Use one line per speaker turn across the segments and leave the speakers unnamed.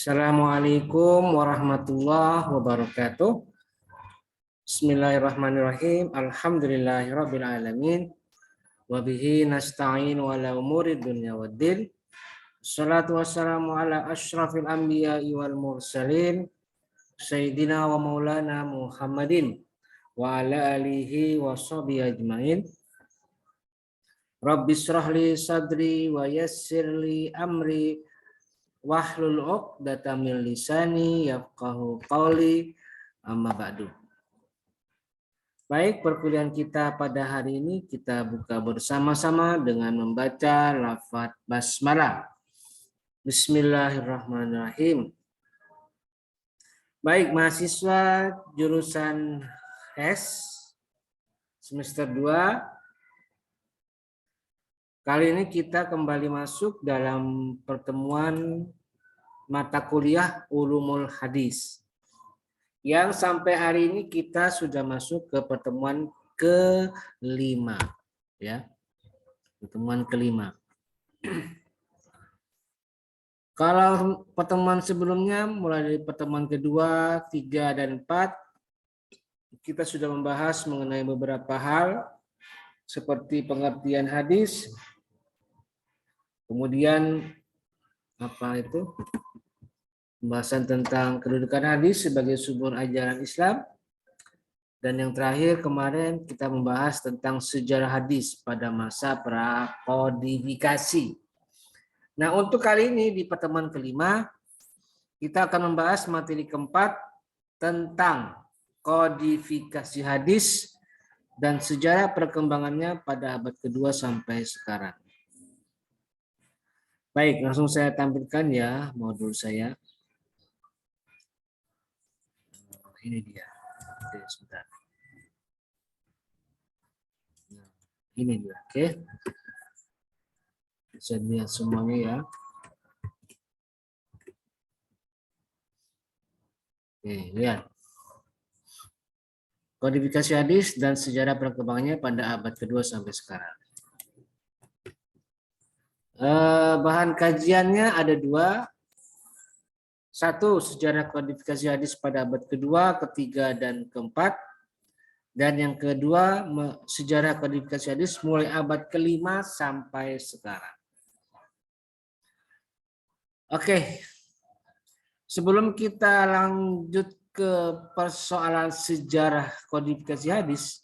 Assalamualaikum warahmatullahi wabarakatuh. Bismillahirrahmanirrahim. Alhamdulillahirabbil alamin. Wa bihi nasta'in ala umuri dunya waddin. Wassalatu wassalamu ala asyrafil anbiya'i wal mursalin sayyidina wa maulana Muhammadin wa ala alihi wa sahbihi ajmain. Rabbi shrah li sadri wa yassir li amri wahlul 'uqdatam min lisani yafqahu qawli, amma ba'du. Baik, perkuliahan kita pada hari ini kita buka bersama-sama dengan membaca lafaz basmalah. Bismillahirrahmanirrahim. Baik, mahasiswa jurusan S semester 2. Kali ini kita kembali masuk dalam pertemuan mata kuliah Ulumul Hadis. Yang sampai hari ini kita sudah masuk ke pertemuan kelima, ya. Pertemuan kelima. Kalau pertemuan sebelumnya mulai dari pertemuan kedua, 3 dan 4 kita sudah membahas mengenai beberapa hal seperti pengertian hadis. Kemudian pembahasan tentang kedudukan hadis sebagai sumber ajaran Islam. Dan yang terakhir kemarin kita membahas tentang sejarah hadis pada masa prakodifikasi. Nah, untuk kali ini di pertemuan kelima kita akan membahas materi keempat tentang kodifikasi hadis dan sejarah perkembangannya pada abad kedua sampai sekarang. Baik, langsung saya tampilkan ya modul saya. Ini dia. Oke, sebentar. Nah, ini dia. Oke. Bisa lihat semuanya ya. Oke, lihat. Kodifikasi hadis dan sejarah perkembangannya pada abad kedua sampai sekarang. Bahan kajiannya ada 2. 1, sejarah kodifikasi hadis pada abad kedua, ketiga, dan keempat. Dan yang kedua, sejarah kodifikasi hadis mulai abad kelima sampai sekarang. Oke, sebelum kita lanjut ke persoalan sejarah kodifikasi hadis,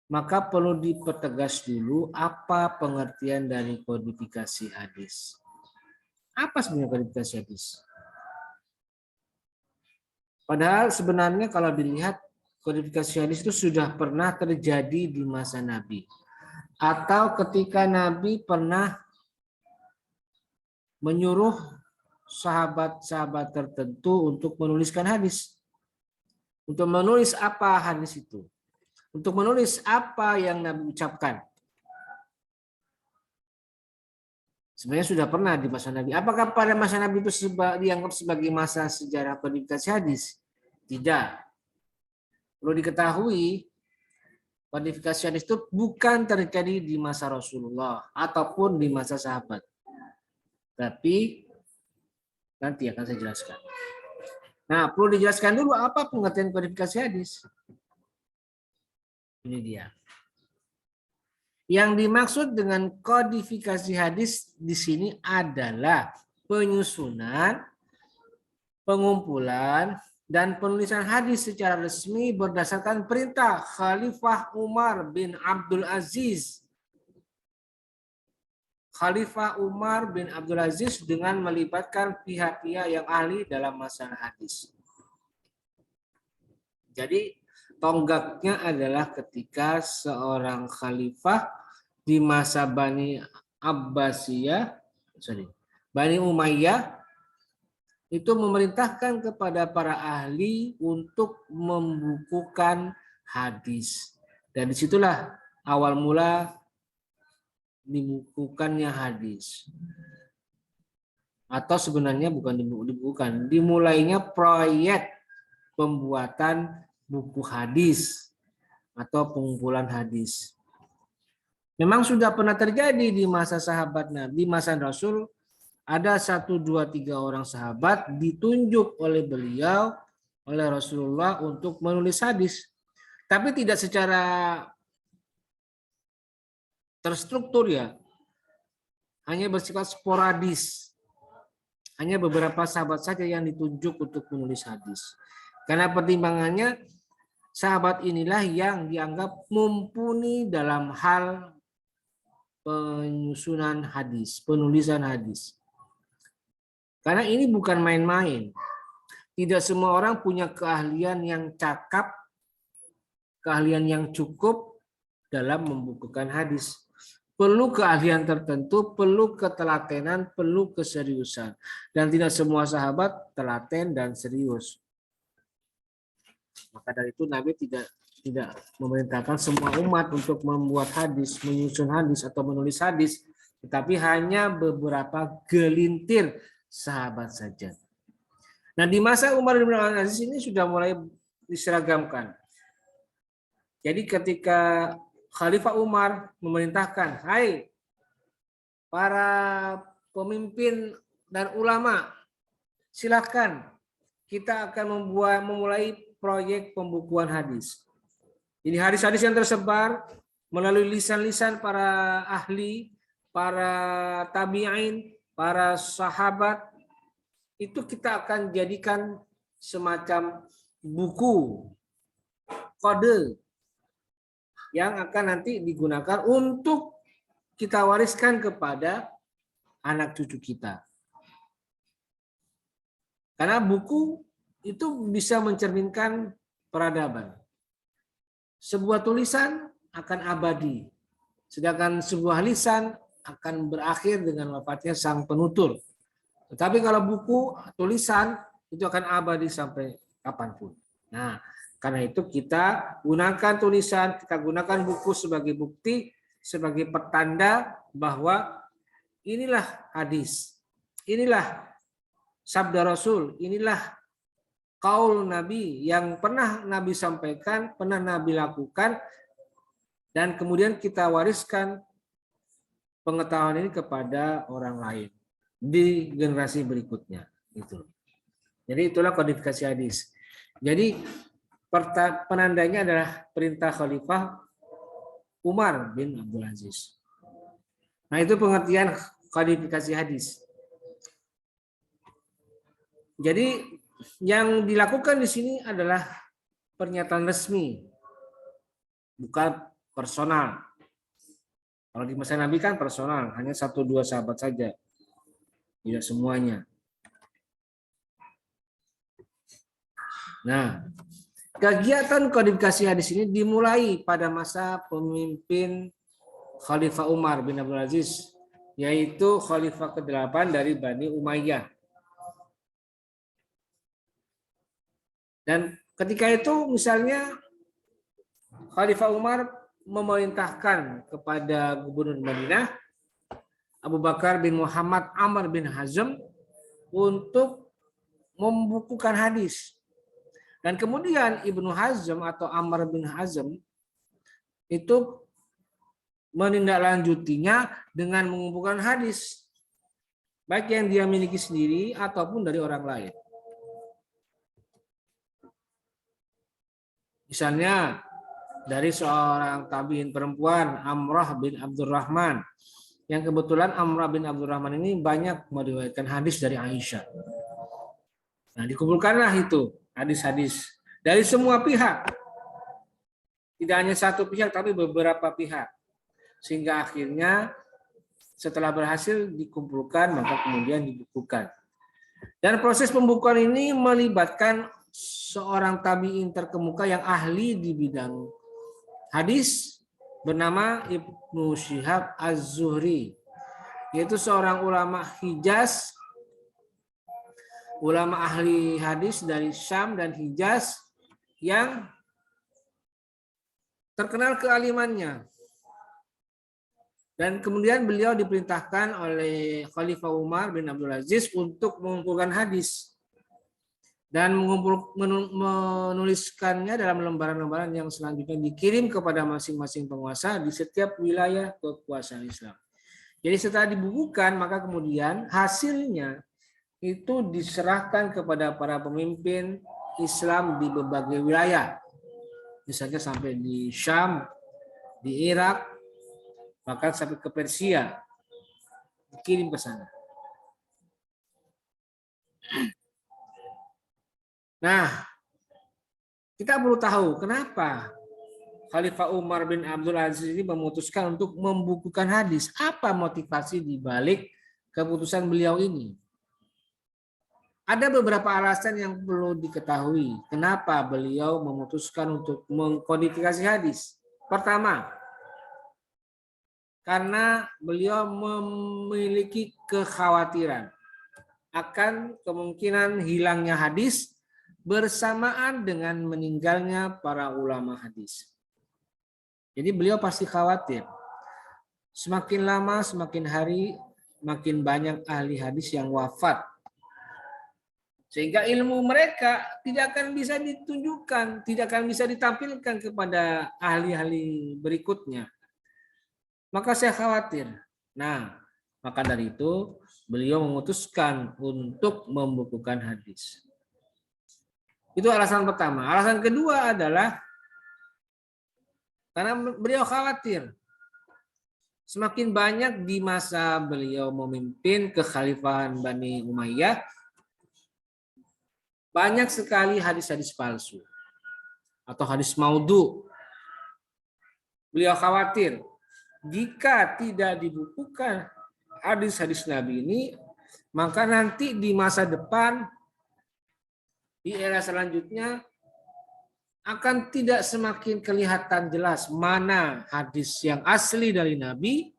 maka perlu dipertegas dulu apa pengertian dari kodifikasi hadis. Apa sebenarnya kodifikasi hadis? Padahal sebenarnya kalau dilihat kodifikasi hadis itu sudah pernah terjadi di masa Nabi. Atau ketika Nabi pernah menyuruh sahabat-sahabat tertentu untuk menuliskan hadis. Untuk menulis apa hadis itu? Untuk menulis apa yang Nabi ucapkan. Sebenarnya sudah pernah di masa Nabi. Apakah pada masa Nabi itu dianggap sebagai masa sejarah kodifikasi hadis? Tidak. Perlu diketahui, kodifikasi hadis itu bukan terjadi di masa Rasulullah ataupun di masa sahabat. Tapi nanti akan saya jelaskan. Nah, perlu dijelaskan dulu apa pengertian kodifikasi hadis. Ini dia. Yang dimaksud dengan kodifikasi hadis di sini adalah penyusunan, pengumpulan, dan penulisan hadis secara resmi berdasarkan perintah Khalifah Umar bin Abdul Aziz. Khalifah Umar bin Abdul Aziz dengan melibatkan pihak-pihak yang ahli dalam masalah hadis. Jadi tonggaknya adalah ketika seorang khalifah di masa Bani Umayyah itu memerintahkan kepada para ahli untuk membukukan hadis. Dan disitulah awal mula dibukukannya hadis. Atau sebenarnya bukan dibukukan, dimulainya proyek pembuatan buku hadis atau pengumpulan hadis. Memang sudah pernah terjadi di masa sahabat Nabi, masa Rasul, ada 1, 2, 3 orang sahabat ditunjuk oleh beliau, oleh Rasulullah untuk menulis hadis. Tapi tidak secara terstruktur ya, hanya bersifat sporadis. Hanya beberapa sahabat saja yang ditunjuk untuk menulis hadis. Karena pertimbangannya, sahabat inilah yang dianggap mumpuni dalam hal penyusunan hadis, penulisan hadis. Karena ini bukan main-main. Tidak semua orang punya keahlian yang cakap, keahlian yang cukup dalam membukukan hadis. Perlu keahlian tertentu, perlu ketelatenan, perlu keseriusan. Dan tidak semua sahabat telaten dan serius. Maka dari itu Nabi tidak memerintahkan semua umat untuk membuat hadis, menyusun hadis atau menulis hadis, tetapi hanya beberapa gelintir sahabat saja. Nah, di masa Umar bin Abdul Aziz ini sudah mulai diseragamkan. Jadi ketika Khalifah Umar memerintahkan, hai para pemimpin dan ulama, silakan kita akan memulai proyek pembukuan hadis. Jadi hadis-hadis yang tersebar melalui lisan-lisan para ahli, para tabi'in, para sahabat, itu kita akan jadikan semacam buku kode yang akan nanti digunakan untuk kita wariskan kepada anak cucu kita. Karena buku itu bisa mencerminkan peradaban. Sebuah tulisan akan abadi, sedangkan sebuah lisan akan berakhir dengan wafatnya sang penutur. Tetapi kalau buku, tulisan, itu akan abadi sampai kapanpun. Nah, karena itu kita gunakan tulisan, kita gunakan buku sebagai bukti, sebagai pertanda bahwa inilah hadis, inilah sabda Rasul, inilah qaul Nabi yang pernah Nabi sampaikan, pernah Nabi lakukan, dan kemudian kita wariskan pengetahuan ini kepada orang lain di generasi berikutnya. Itu. Jadi itulah kodifikasi hadis. Jadi penandanya adalah perintah Khalifah Umar bin Abdul Aziz. Nah, itu pengertian kodifikasi hadis. Jadi yang dilakukan di sini adalah pernyataan resmi, bukan personal. Kalau di masa Nabi kan personal, hanya 1-2 sahabat saja, tidak semuanya. Nah, kegiatan kodifikasi hadis ini dimulai pada masa pemimpin Khalifah Umar bin Abdul Aziz, yaitu Khalifah ke-8 dari Bani Umayyah. Dan ketika itu misalnya Khalifah Umar memerintahkan kepada Gubernur Madinah Abu Bakar bin Muhammad Amr bin Hazm untuk membukukan hadis. Dan kemudian Ibnu Hazm atau Amr bin Hazm itu menindaklanjutinya dengan mengumpulkan hadis, baik yang dia miliki sendiri ataupun dari orang lain. Misalnya dari seorang tabi'in perempuan, Amrah bin Abdurrahman, yang kebetulan Amrah bin Abdurrahman ini banyak meriwayatkan hadis dari Aisyah. Nah, dikumpulkanlah itu hadis-hadis dari semua pihak. Tidak hanya satu pihak, tapi beberapa pihak. Sehingga akhirnya setelah berhasil dikumpulkan, maka kemudian dibukukan. Dan proses pembukuan ini melibatkan seorang tabi'in terkemuka yang ahli di bidang hadis bernama Ibnu Syihab Az-Zuhri, yaitu seorang ulama Hijaz, ulama ahli hadis dari Syam dan Hijaz yang terkenal kealimannya. Dan kemudian beliau diperintahkan oleh Khalifah Umar bin Abdul Aziz untuk mengumpulkan hadis dan menuliskannya dalam lembaran-lembaran yang selanjutnya dikirim kepada masing-masing penguasa di setiap wilayah kekuasaan Islam. Jadi setelah dibukukan, maka kemudian hasilnya itu diserahkan kepada para pemimpin Islam di berbagai wilayah. Misalnya sampai di Syam, di Irak, bahkan sampai ke Persia, dikirim ke sana. Nah, kita perlu tahu kenapa Khalifah Umar bin Abdul Aziz ini memutuskan untuk membukukan hadis. Apa motivasi di balik keputusan beliau ini? Ada beberapa alasan yang perlu diketahui kenapa beliau memutuskan untuk mengkodifikasi hadis. Pertama, karena beliau memiliki kekhawatiran akan kemungkinan hilangnya hadis bersamaan dengan meninggalnya para ulama hadis. Jadi beliau pasti khawatir. Semakin lama, semakin hari, makin banyak ahli hadis yang wafat. Sehingga ilmu mereka tidak akan bisa ditunjukkan, tidak akan bisa ditampilkan kepada ahli-ahli berikutnya. Maka saya khawatir. Nah, maka dari itu beliau memutuskan untuk membukukan hadis. Itu alasan pertama. Alasan kedua adalah karena beliau khawatir semakin banyak di masa beliau memimpin kekhalifahan Bani Umayyah, banyak sekali hadis-hadis palsu atau hadis maudhu. Beliau khawatir jika tidak dibukukan hadis-hadis Nabi ini, maka nanti di masa depan, di era selanjutnya, akan tidak semakin kelihatan jelas mana hadis yang asli dari Nabi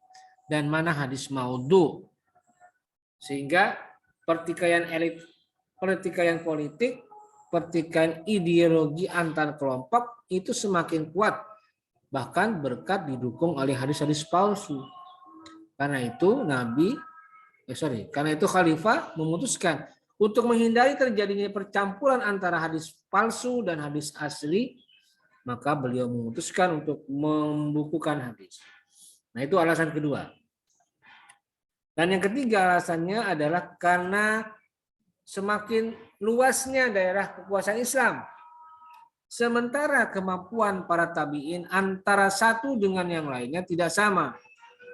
dan mana hadis maudhu. Sehingga pertikaian elit, pertikaian politik, pertikaian ideologi antar kelompok itu semakin kuat, bahkan berkat didukung oleh hadis-hadis palsu. Karena itu karena itu Khalifah memutuskan untuk menghindari terjadinya percampuran antara hadis palsu dan hadis asli, maka beliau memutuskan untuk membukukan hadis. Nah, itu alasan kedua. Dan yang ketiga alasannya adalah karena semakin luasnya daerah kekuasaan Islam. Sementara kemampuan para tabi'in antara satu dengan yang lainnya tidak sama.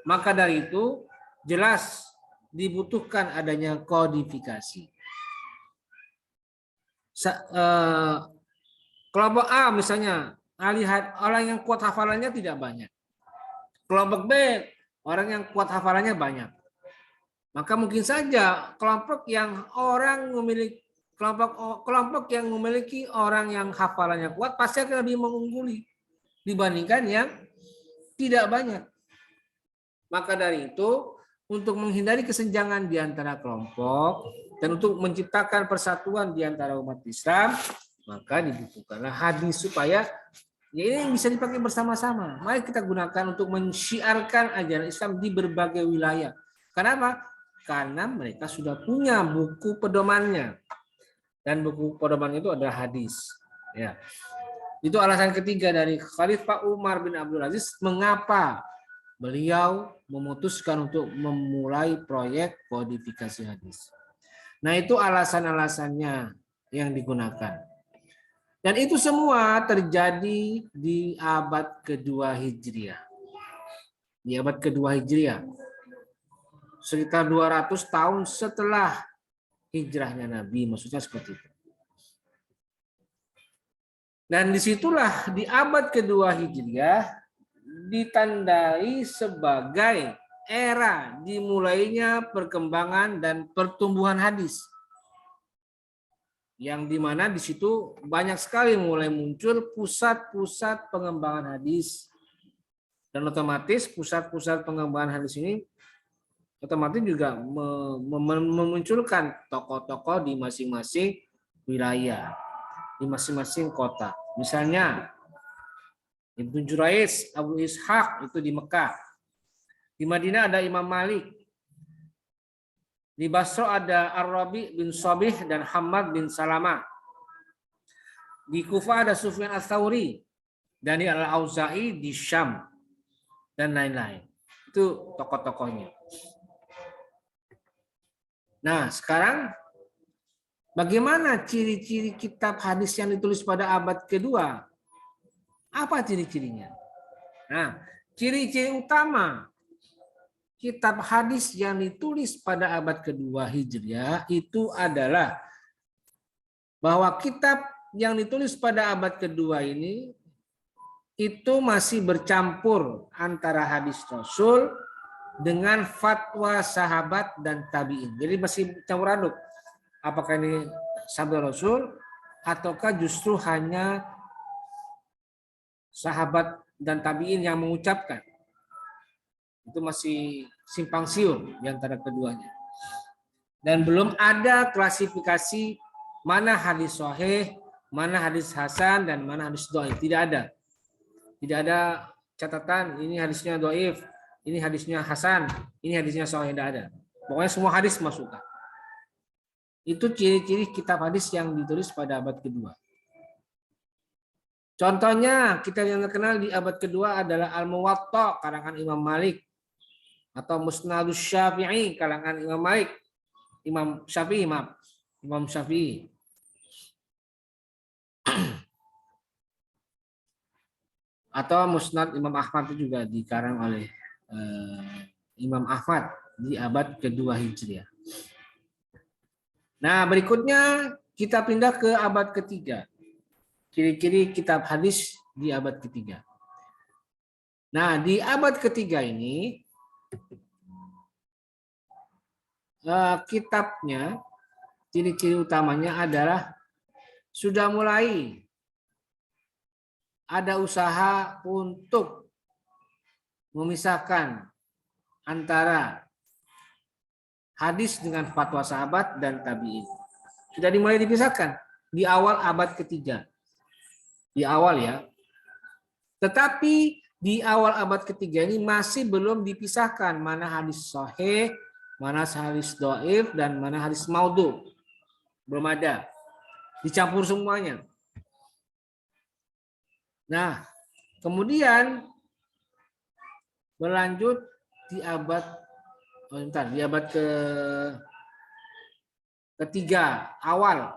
Maka dari itu jelas dibutuhkan adanya kodifikasi. Kelompok A misalnya, orang yang kuat hafalannya tidak banyak. Kelompok B, orang yang kuat hafalannya banyak. Maka mungkin saja kelompok yang memiliki orang yang hafalannya kuat pasti akan lebih mengungguli dibandingkan yang tidak banyak. Maka dari itu, untuk menghindari kesenjangan di antara kelompok dan untuk menciptakan persatuan di antara umat Islam, maka dibukukanlah hadis supaya ini bisa dipakai bersama-sama. Mari kita gunakan untuk mensyiarkan ajaran Islam di berbagai wilayah. Kenapa? Karena mereka sudah punya buku pedomannya. Dan buku pedoman itu adalah hadis. Ya. Itu alasan ketiga dari Khalifah Umar bin Abdul Aziz mengapa beliau memutuskan untuk memulai proyek kodifikasi hadis. Nah, itu alasan-alasannya yang digunakan. Dan itu semua terjadi di abad kedua Hijriah. Di abad kedua Hijriah. Sekitar 200 tahun setelah hijrahnya Nabi, maksudnya seperti itu. Dan disitulah di abad kedua Hijriah ditandai sebagai era dimulainya perkembangan dan pertumbuhan hadis. Yang dimana di situ banyak sekali mulai muncul pusat-pusat pengembangan hadis. Dan otomatis pusat-pusat pengembangan hadis ini otomatis juga memunculkan tokoh-tokoh di masing-masing wilayah, di masing-masing kota. Misalnya Ibnu Jurayj, Abu Ishaq itu di Mekah. Di Madinah ada Imam Malik. Di Basra ada Ar-Rabi bin Shabih dan Hammad bin Salamah. Di Kufah ada Sufyan Ats-Tsauri dan di Al-Auza'i di Syam dan lain-lain. Itu tokoh-tokohnya. Nah, sekarang bagaimana ciri-ciri kitab hadis yang ditulis pada abad kedua? Apa ciri-cirinya? Nah, ciri-ciri utama kitab hadis yang ditulis pada abad kedua Hijriah itu adalah bahwa kitab yang ditulis pada abad kedua ini itu masih bercampur antara hadis Rasul dengan fatwa sahabat dan tabi'in. Jadi masih campur aduk. Apakah ini sabda Rasul ataukah justru hanya sahabat dan tabi'in yang mengucapkan. Itu masih simpang siur di antara keduanya. Dan belum ada klasifikasi mana hadis sahih, mana hadis hasan, dan mana hadis dhaif. Tidak ada. Tidak ada catatan ini hadisnya dhaif, ini hadisnya hasan, ini hadisnya sahih, tidak ada. Pokoknya semua hadis masukkan. Itu ciri-ciri kitab hadis yang ditulis pada abad kedua. Contohnya kitab yang terkenal di abad kedua adalah Al-Muwatta karangan Imam Malik atau Musnadus Syafi'i kalangan Imam Malik, Imam Syafi'i, maaf, Imam Syafi'i. Atau Musnad Imam Ahmad itu juga dikarang oleh Imam Ahmad di abad kedua Hijriah. Nah, berikutnya kita pindah ke abad ketiga. Ciri-ciri kitab hadis di abad ketiga. Nah, di abad ketiga ini kitabnya, ciri-ciri utamanya adalah sudah mulai ada usaha untuk memisahkan antara hadis dengan fatwa sahabat dan tabi'in. Sudah dimulai dipisahkan di awal abad ketiga. Di awal ya. Tetapi di awal abad ketiga ini masih belum dipisahkan mana hadis sahih, mana hadis dhaif, dan mana hadis maudhu. Belum ada. Dicampur semuanya. Nah, kemudian berlanjut di abad ketiga awal.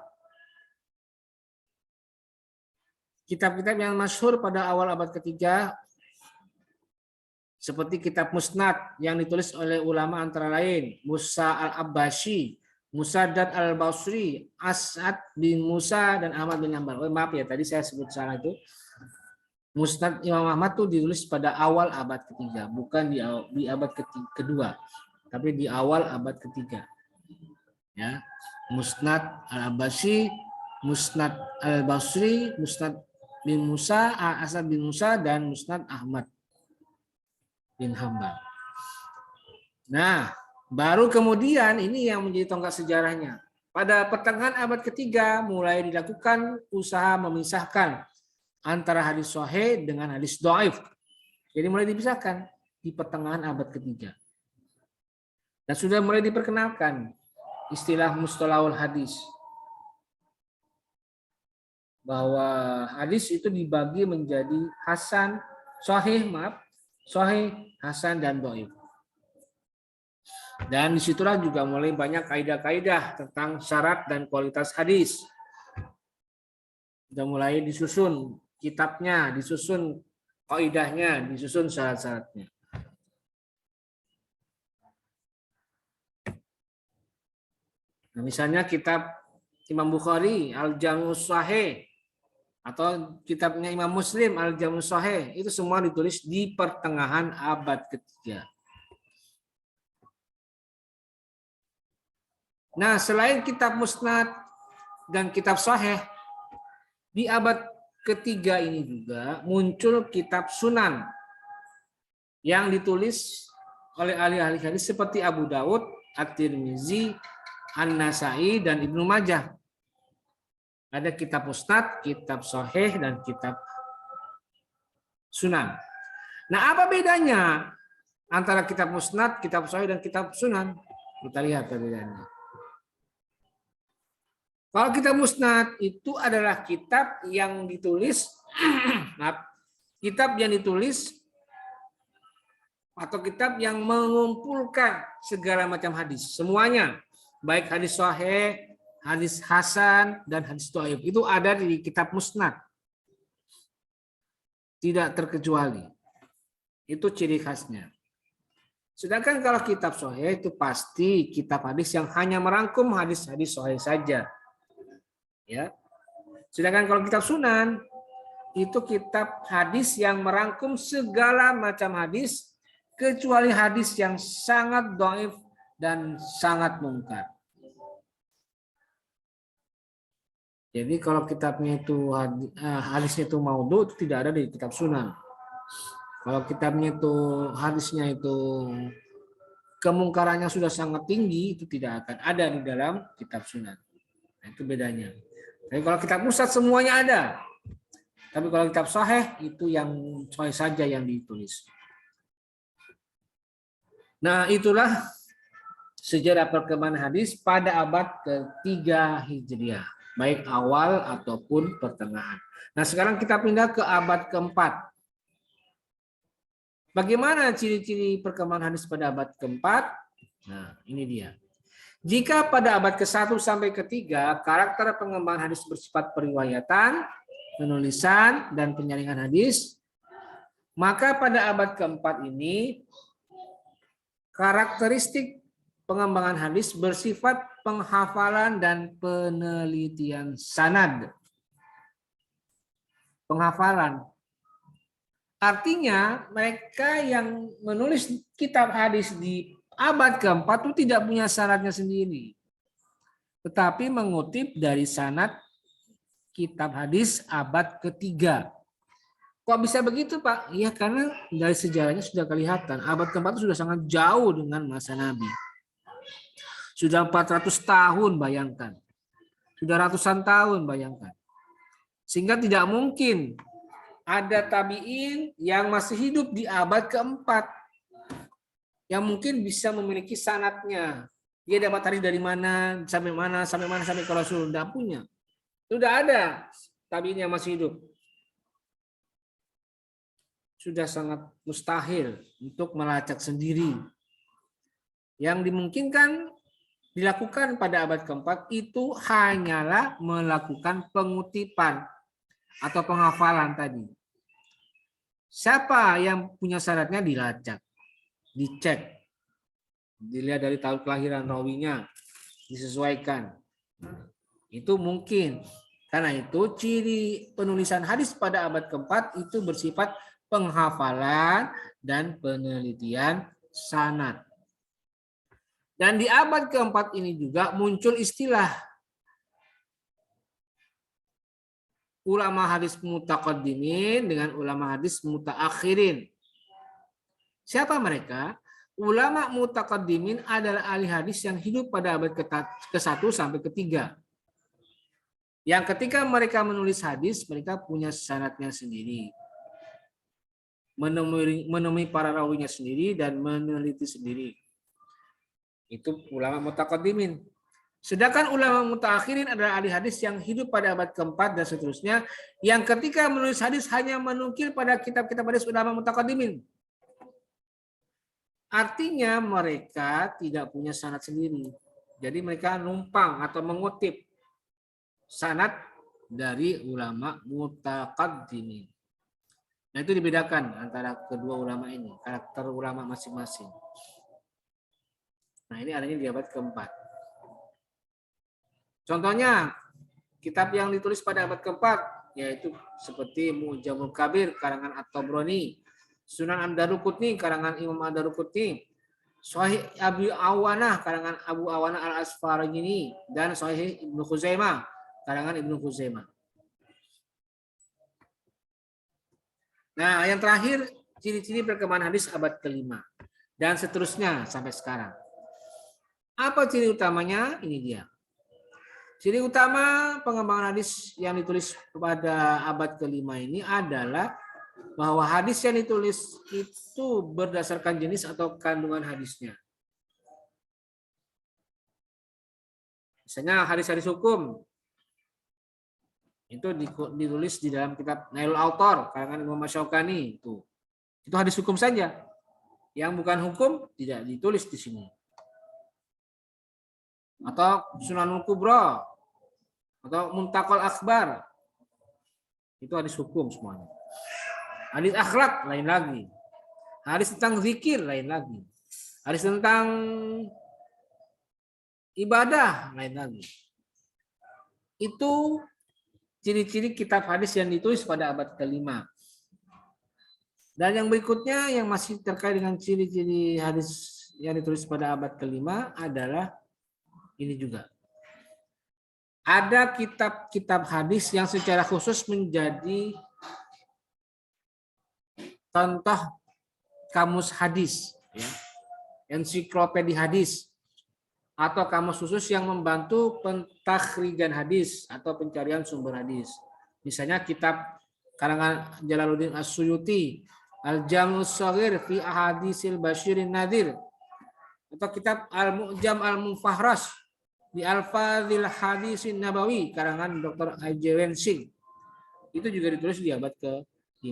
Kitab-kitab yang masyhur pada awal abad ketiga seperti kitab Musnad yang ditulis oleh ulama antara lain Musa al-Abbasi, Musaddad al-Basri, As'ad bin Musa, dan Ahmad bin Hanbal. Oh, maaf ya, tadi saya sebut salah itu. Musnad Imam Ahmad itu ditulis pada awal abad ketiga, bukan di abad kedua, tapi di awal abad ketiga. Ya, Musnad al-Abbasi, Musnad al-Basri, Musnad bin Musa, As'ad bin Musa, dan Musnad Ahmad bin Hanbal. Nah, baru kemudian ini yang menjadi tonggak sejarahnya. Pada pertengahan abad ketiga mulai dilakukan usaha memisahkan antara hadis sahih dengan hadis dhaif. Jadi mulai dipisahkan di pertengahan abad ketiga. Dan sudah mulai diperkenalkan istilah mustalahul hadis. Bahwa hadis itu dibagi menjadi hasan, sahih, hasan, dan dhaif. Dan disitulah juga mulai banyak kaidah-kaidah tentang syarat dan kualitas hadis. Sudah mulai disusun kitabnya, disusun kaidahnya, disusun syarat-syaratnya. Nah, misalnya kitab Imam Bukhari Al-Jamus Sahih atau kitabnya Imam Muslim Al-Jamus Sahih, itu semua ditulis di pertengahan abad ketiga. Nah, selain kitab Musnad dan kitab Sahih, di abad ketiga ini juga muncul kitab Sunan yang ditulis oleh ahli-ahli hadis seperti Abu Daud, At-Tirmizi, An-Nasai, dan Ibnu Majah. Ada kitab Musnad, kitab Sahih, dan kitab Sunan. Nah, apa bedanya antara kitab Musnad, kitab Sahih, dan kitab Sunan? Kita lihat perbedaannya. Kalau kitab Musnad itu adalah kitab yang ditulis, kitab yang ditulis atau kitab yang mengumpulkan segala macam hadis, semuanya baik hadis sahih, hadis hasan, dan hadis dhaif. Itu ada di kitab musnad. Tidak terkecuali. Itu ciri khasnya. Sedangkan kalau kitab sahih itu pasti kitab hadis yang hanya merangkum hadis-hadis sahih saja. Ya. Sedangkan kalau kitab sunan itu kitab hadis yang merangkum segala macam hadis kecuali hadis yang sangat dhaif dan sangat mungkar. Jadi kalau kitabnya itu hadisnya itu maudhu itu tidak ada di kitab sunan. Kalau kitabnya itu hadisnya itu kemungkarannya sudah sangat tinggi itu tidak akan ada di dalam kitab sunan. Nah, itu bedanya. Tapi kalau kitab musnad semuanya ada. Tapi kalau kitab sahih itu yang sahih saja yang ditulis. Nah, itulah sejarah perkembangan hadis pada abad ke-3 Hijriah, baik awal ataupun pertengahan. Nah, sekarang kita pindah ke abad ke-4. Bagaimana ciri-ciri perkembangan hadis pada abad ke-4? Nah, ini dia. Jika pada abad ke-1 sampai ke-3 karakter pengembangan hadis bersifat periwayatan, penulisan, dan penyaringan hadis, maka pada abad ke-4 ini karakteristik pengembangan hadis bersifat penghafalan dan penelitian sanad. Penghafalan. Artinya mereka yang menulis kitab hadis di abad ke-4 itu tidak punya sanadnya sendiri. Tetapi mengutip dari sanad kitab hadis abad ke-3. Kok bisa begitu, Pak? Ya karena dari sejarahnya sudah kelihatan. Abad ke-4 sudah sangat jauh dengan masa Nabi. Sudah 400 tahun, bayangkan. Sudah ratusan tahun, bayangkan. Sehingga tidak mungkin ada tabi'in yang masih hidup di abad ke-4. Yang mungkin bisa memiliki sanadnya. Dia dapat hadis dari mana, sampai mana, sampai ke Rasul. Tidak punya. Sudah ada tabi'in yang masih hidup. Sudah sangat mustahil untuk melacak sendiri. Yang dimungkinkan dilakukan pada abad ke-4 itu hanyalah melakukan pengutipan atau penghafalan tadi. Siapa yang punya syaratnya dilacak, dicek, dilihat dari tahun kelahiran rawinya, disesuaikan. Itu mungkin. Karena itu ciri penulisan hadis pada abad ke-4 itu bersifat penghafalan dan penelitian sanad. Dan di abad ke-4 ini juga muncul istilah ulama hadis mutaqaddimin dengan ulama hadis mutaakhirin. Siapa mereka? Ulama mutaqaddimin adalah ahli hadis yang hidup pada abad ke-1 sampai ke-3. Yang ketika mereka menulis hadis, mereka punya sanadnya sendiri. Menemui para rawinya sendiri dan meneliti sendiri. Itu ulama mutaqaddimin. Sedangkan ulama mutaakhirin adalah ahli hadis yang hidup pada abad ke-4 dan seterusnya, yang ketika menulis hadis hanya menukil pada kitab-kitab hadis ulama mutaqaddimin. Artinya mereka tidak punya sanad sendiri. Jadi mereka numpang atau mengutip sanad dari ulama mutaqaddimin. Nah, itu dibedakan antara kedua ulama ini, karakter ulama masing-masing. Nah, ini adanya di abad ke-4. Contohnya, kitab yang ditulis pada abad ke-4, yaitu seperti Mu'jamul Kabir, karangan At-Tabrani, Sunan Ad-Daruqutni, karangan Imam Ad-Daruqutni, Sahih Abu Awanah, karangan Abu Awanah Al-Asfarajini, dan Sahih Ibnu Khuzaimah, karangan Ibnu Khuzaimah. Nah, yang terakhir, ciri-ciri perkembangan hadis abad ke-5. Dan seterusnya sampai sekarang. Apa ciri utamanya? Ini dia. Ciri utama pengembangan hadis yang ditulis pada abad ke-5 ini adalah bahwa hadis yang ditulis itu berdasarkan jenis atau kandungan hadisnya. Misalnya hadis-hadis hukum itu ditulis di dalam kitab Nailul Autor karangan Imam Asy-Syaukani itu hadis hukum saja. Yang bukan hukum tidak ditulis di sini. atau Sunanul Kubra atau Muntakol Akbar. Itu hadis hukum semuanya. Hadis akhlak lain lagi. Hadis tentang zikir lain lagi. Hadis tentang ibadah lain lagi. Itu ciri-ciri kitab hadis yang ditulis pada abad ke-5. Dan yang berikutnya yang masih terkait dengan ciri-ciri hadis yang ditulis pada abad ke-5 adalah ini juga. Ada kitab-kitab hadis yang secara khusus menjadi contoh kamus hadis, ya. Ensiklopedia hadis, atau kamus khusus yang membantu pentakhrijan hadis atau pencarian sumber hadis. Misalnya kitab karangan Jalaluddin As-Suyuti, Al-Jam'us Shaghir fi Ahadisil Basyirin Nadhir, atau kitab Al-Mu'jam Al-Mufahras di Al-Fadhil Hadisin Nabawi karangan Dr. Ajwen Singh. Itu juga ditulis di abad ke-5.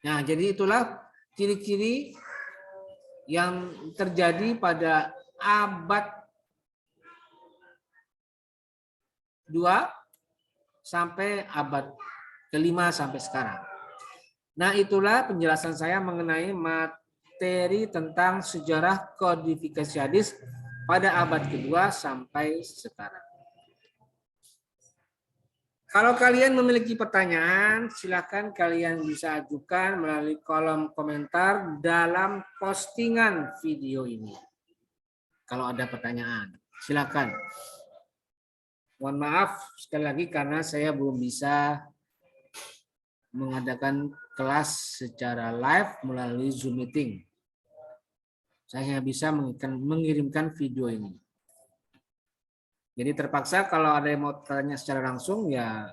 Nah, jadi itulah ciri-ciri yang terjadi pada abad 2 sampai abad ke-5 sampai sekarang. Nah, itulah penjelasan saya mengenai materi tentang sejarah kodifikasi hadis pada abad kedua sampai sekarang. Kalau kalian memiliki pertanyaan, silakan kalian bisa ajukan melalui kolom komentar dalam postingan video ini. Kalau ada pertanyaan, silakan. Mohon maaf sekali lagi karena saya belum bisa mengadakan kelas secara live melalui Zoom meeting. Saya hanya bisa mengirimkan video ini. Jadi terpaksa kalau ada yang mau tanya secara langsung ya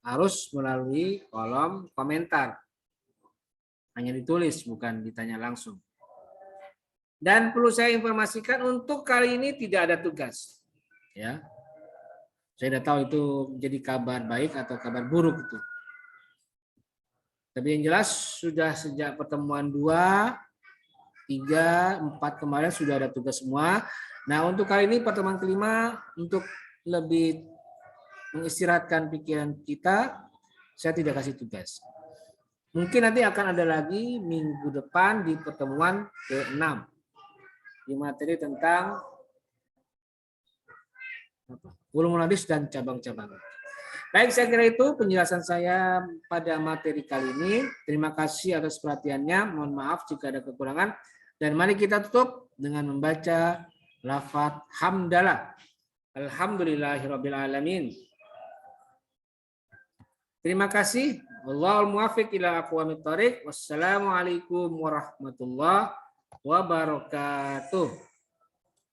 harus melalui kolom komentar. Hanya ditulis bukan ditanya langsung. Dan perlu saya informasikan untuk kali ini tidak ada tugas. Ya. Saya tidak tahu itu jadi kabar baik atau kabar buruk itu. Tapi yang jelas sudah sejak pertemuan 2, 3, 4 kemarin sudah ada tugas semua. Nah, untuk kali ini pertemuan kelima untuk lebih mengistirahatkan pikiran kita, saya tidak kasih tugas. Mungkin nanti akan ada lagi minggu depan di pertemuan ke-6 di materi tentang ulumul hadis dan cabang-cabang. Baik, saya kira itu penjelasan saya pada materi kali ini. Terima kasih atas perhatiannya. Mohon maaf jika ada kekurangan. Dan mari kita tutup dengan membaca lafaz hamdalah. Alhamdulillahirabbil alamin. Terima kasih. Wallahul muwaffiq ila aqwamit thoriq. Wassalamualaikum warahmatullahi wabarakatuh.